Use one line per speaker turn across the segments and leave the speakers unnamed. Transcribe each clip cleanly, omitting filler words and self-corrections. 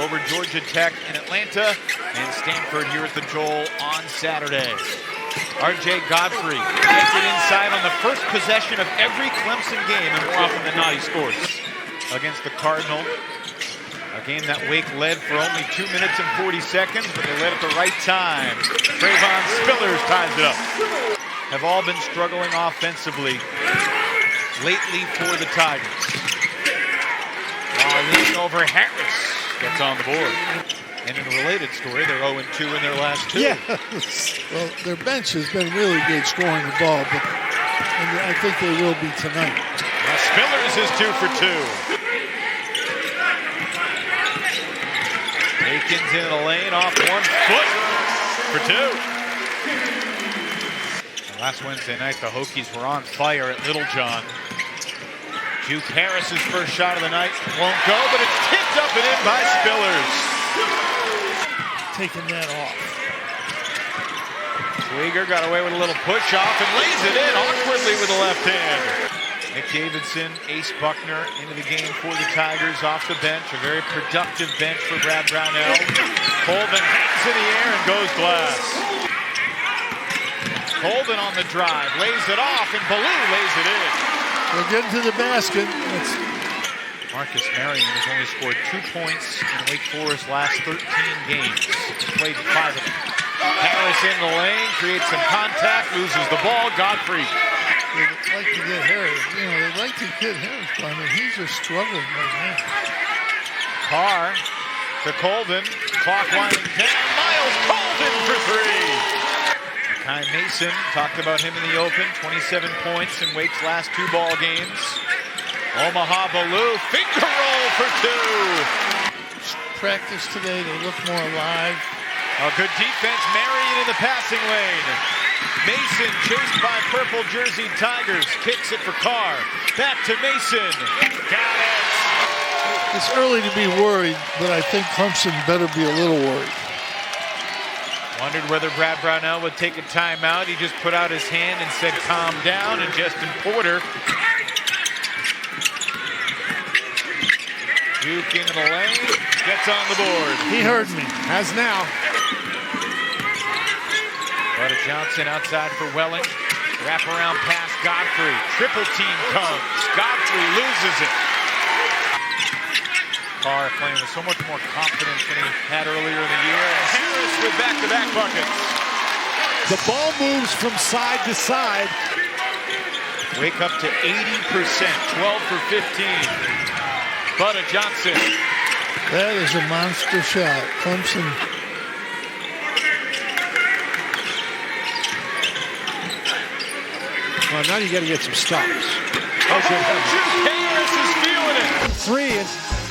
over Georgia Tech in Atlanta and Stanford here at the Joel on Saturday. R.J. Godfrey gets it inside on the first possession of every Clemson game, and more often than not he scores against the Cardinal. A game that Wake led for only 2 minutes and 40 seconds, but they led at the right time. Tre'Von Spillers ties it up. Have all been struggling offensively lately for the Tigers. Wahlin over Harris gets on the board. And in a related story, they're 0-2 in their last two.
Yeah, well, their bench has been really good scoring the ball, but I think they will be tonight.
Now Spillers is 2 for 2. Akins into the lane off 1 foot for 2. Last Wednesday night, the Hokies were on fire at Littlejohn. Juke Harris's first shot of the night won't go, but it's tipped up and in by Spillers.
Taking that off.
Swigger got away with a little push off and lays it in awkwardly with the left hand. Nick Davidson, Ace Buckner into the game for the Tigers off the bench. A very productive bench for Brad Brownell. Colvin hangs in the air and goes glass. Colvin on the drive, lays it off, and Ballou lays it in.
We're getting to the basket.
Marcus Marion has only scored 2 points in Wake Forest's last 13 games. Played 5 of them. Harris in the lane, creates some contact, loses the ball. Godfrey.
They'd like to get Harris. You know, they'd like to get Harris. I mean, he's just struggling right now.
Carr to Colvin. Clock winding down. Myles Colvin for 3. Mekhi Mason, talked about him in the open. 27 points in Wake's last 2 ball games. Omaha Ballou, finger roll for 2.
Practice today, they look more alive.
A good defense, Marion in the passing lane. Mason chased by purple jersey Tigers, kicks it for Carr. Back to Mason, got it.
It's early to be worried, but I think Clemson better be a little worried.
Wondered whether Brad Brownell would take a timeout. He just put out his hand and said, calm down, and Justin Porter. Juke into the lane, gets on the board.
He heard me, has now.
Butter Johnson outside for Welling. Wrap around pass, Godfrey. Triple team comes. Godfrey loses it. Carr playing with so much more confidence than he had earlier in the year. And Harris with back-to-back buckets.
The ball moves from side to side.
Wake up to 80%, 12 for 15. Butter Johnson.
That is a monster shot. Clemson. Well, now you got to get some stops.
Juke Harris is feeling it.
3, and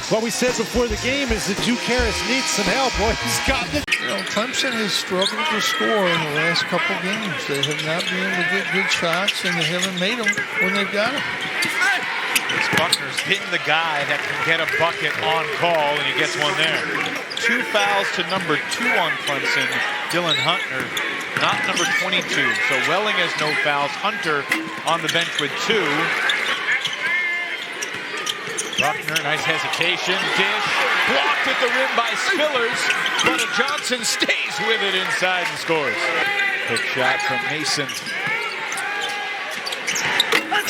what we said before the game is that Juke Harris needs some help. Boy, he's gotten it.
You know, Clemson has struggled to score in the last couple games. They have not been able to get good shots, and they haven't made them when they've got them.
Buckner's hitting the guy that can get a bucket on call, and he gets one there. 2 fouls to number 2 on Clemson, Dylan Hunter, not number 22. So Welling has no fouls. Hunter on the bench with 2. Buckner, nice hesitation. Dish, blocked at the rim by Spillers, but Johnson stays with it inside and scores. Quick shot from Mason.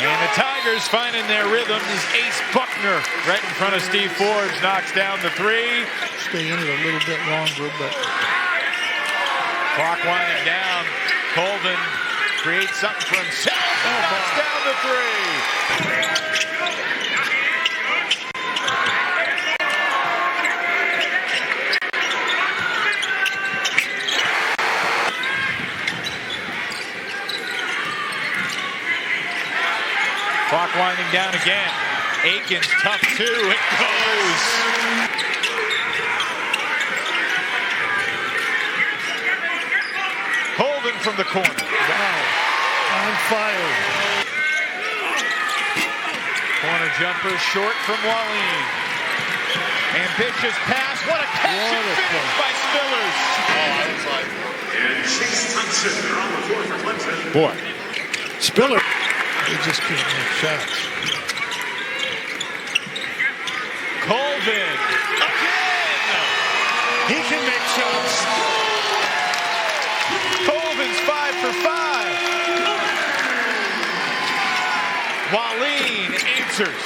And the Tigers finding their rhythm is Ace Buckner right in front of Steve Forbes, knocks down the 3.
Stay in it a little bit longer, but
clock winding down. Colvin creates something for himself and knocks down the 3. Clock winding down again. Akins, tough 2. It goes. Colvin from the corner.
wow, on fire.
Corner jumper short from Wahlin. Ambitious pass. What a catch and finish by Spillers.
Boy, Spiller. They just can't make shots.
Colvin again.
He can make shots.
Colvin's 5 for 5. Wahlin answers.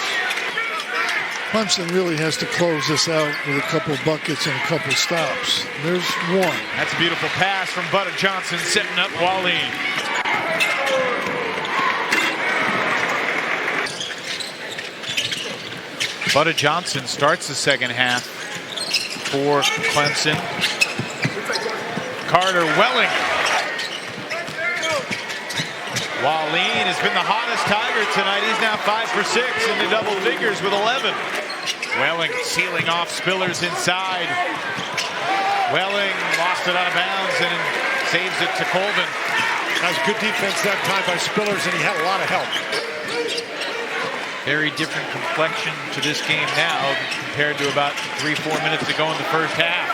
Clemson really has to close this out with a couple buckets and a couple stops. There's one.
That's a beautiful pass from Butter Johnson, setting up Wahlin. Butter Johnson starts the second half for Clemson. Carter Welling. Wahlin has been the hottest Tiger tonight. He's now 5 for 6 in the double figures with 11. Welling sealing off Spillers inside. Welling lost it out of bounds and saves it to Colvin.
That was good defense that time by Spillers, and he had a lot of help.
Very different complexion to this game now compared to about 3-4 minutes to go in the first half.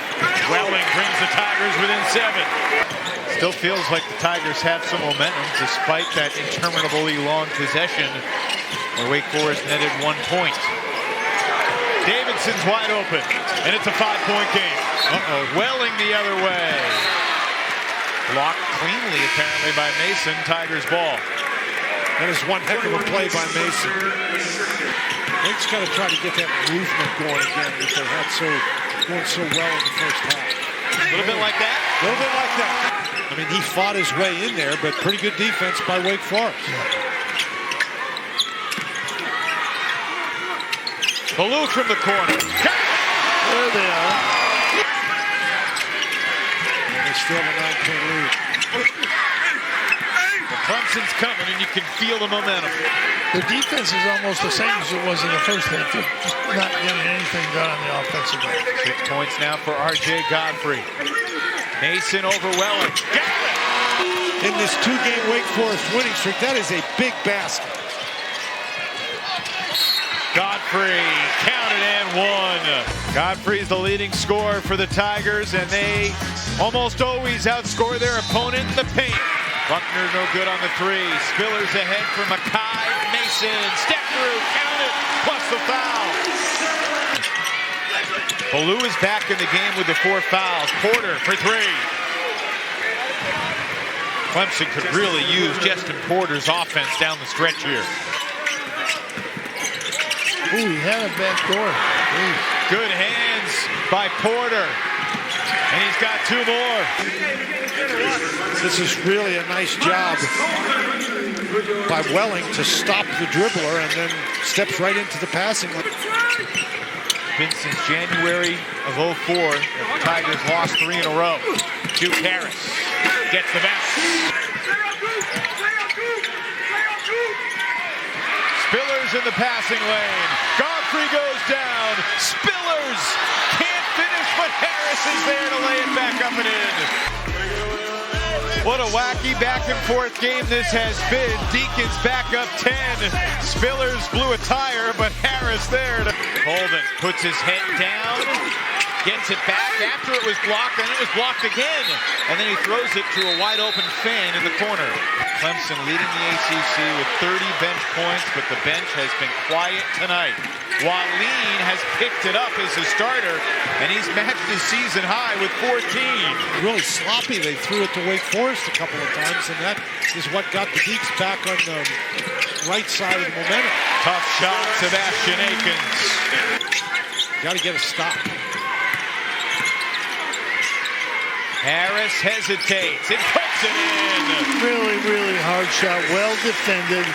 Welling brings the Tigers within 7. Still feels like the Tigers have some momentum despite that interminably long possession where Wake Forest netted 1 point. Davidson's wide open, and it's a 5-point game. Welling the other way. Blocked cleanly, apparently, by Mason. Tigers ball.
That is one heck of a play by Mason. Wake's got to try to get that movement going again that they had going so well in the first half.
A little bit like that?
A little bit like that. I mean, he fought his way in there, but pretty good defense by Wake Forest.
Ballou from the corner.
There they are.
And they still have a 9-point lead.
Clemson's coming, and you can feel the momentum.
The defense is almost the same as it was in the first half. They're just not getting anything done on the offensive end.
6 points now for R.J. Godfrey. Mason over Welling. Got it!
In this 2-game Wake Forest winning streak, that is a big basket.
Godfrey counted and one. Godfrey's the leading scorer for the Tigers, and they almost always outscore their opponent in the paint. Buckner no good on the 3. Spillers ahead for Mekhi Mason. Step through, count it, plus the foul. Ballou is back in the game with the 4 fouls. Porter for 3. Clemson could really use Justin Porter's offense down the stretch here.
Ooh, he had a back door.
Good hands by Porter. And he's got 2 more.
This is really a nice job by Welling to stop the dribbler and then steps right into the passing lane.
Been since January of 04 that the Tigers lost 3 in a row. Juke Harris gets the bounce. Spillers in the passing lane. Godfrey goes down. Spillers can't finish, but Harris is there to lay it back up and in. What a wacky back-and-forth game this has been. Deacons back up 10. Spillers blew a tire, but Harris there. Colvin puts his head down, gets it back after it was blocked, and it was blocked again. And then he throws it to a wide-open fan in the corner. Clemson leading the ACC with 30 bench points, but the bench has been quiet tonight. Wahlin has picked it up as a starter, and he's matched his season high with 14.
Really sloppy. They threw it to Wake Forest a couple of times, and that is what got the Deacs back on the right side of the momentum.
Tough shot, Sebastian Akins.
Got to get a stop.
Harris hesitates. It puts it in.
Really, really hard shot. Well defended.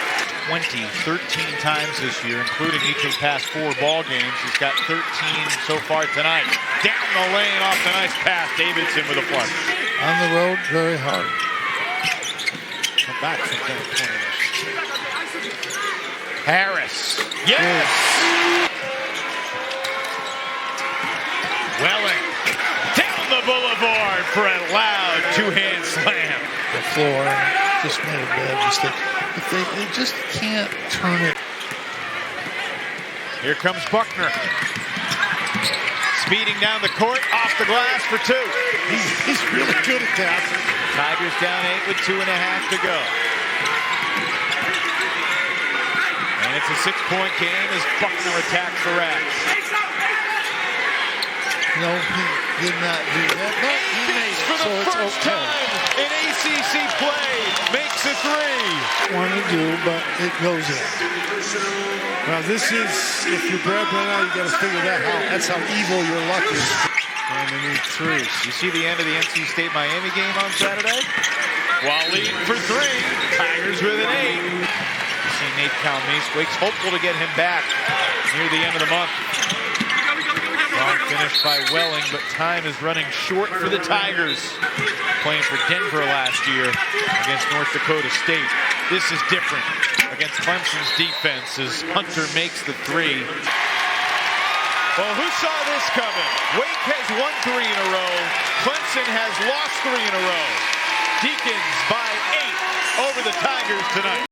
13 times this year, including each of the past 4 ball games. He's got 13 so far tonight. Down the lane off the nice pass. Davidson with a flush.
On the road, very hard.
Come back from that corner.
Harris. Yes! Welling. Down the boulevard for a loud 2-hand slam.
The floor just made a bad mistake. But they just can't turn it.
Here comes Buckner. Speeding down the court, off the glass for 2.
He's really good at that.
Tigers down 8 with 2.5 to go. And it's a 6-point game as Buckner attacks the Rats.
You know, did not do that, but he made it.
For the first time in ACC play, makes a three.
Want to do, but it goes in.
Now this is, if you're Brad Brennan, you got to figure that out. That's how evil your luck is.
And they need threes. You see the end of the NC State-Miami game on Saturday? Wahlin for three. Tigers with an 8. You see Nate Calmace. Wake's hopeful to get him back near the end of the month. Strong finish by Welling, but time is running short for the Tigers. Playing for Denver last year against North Dakota State. This is different against Clemson's defense as Hunter makes the three. Well, who saw this coming? Wake has won 3 in a row. Clemson has lost 3 in a row. Deacons by 8 over the Tigers tonight.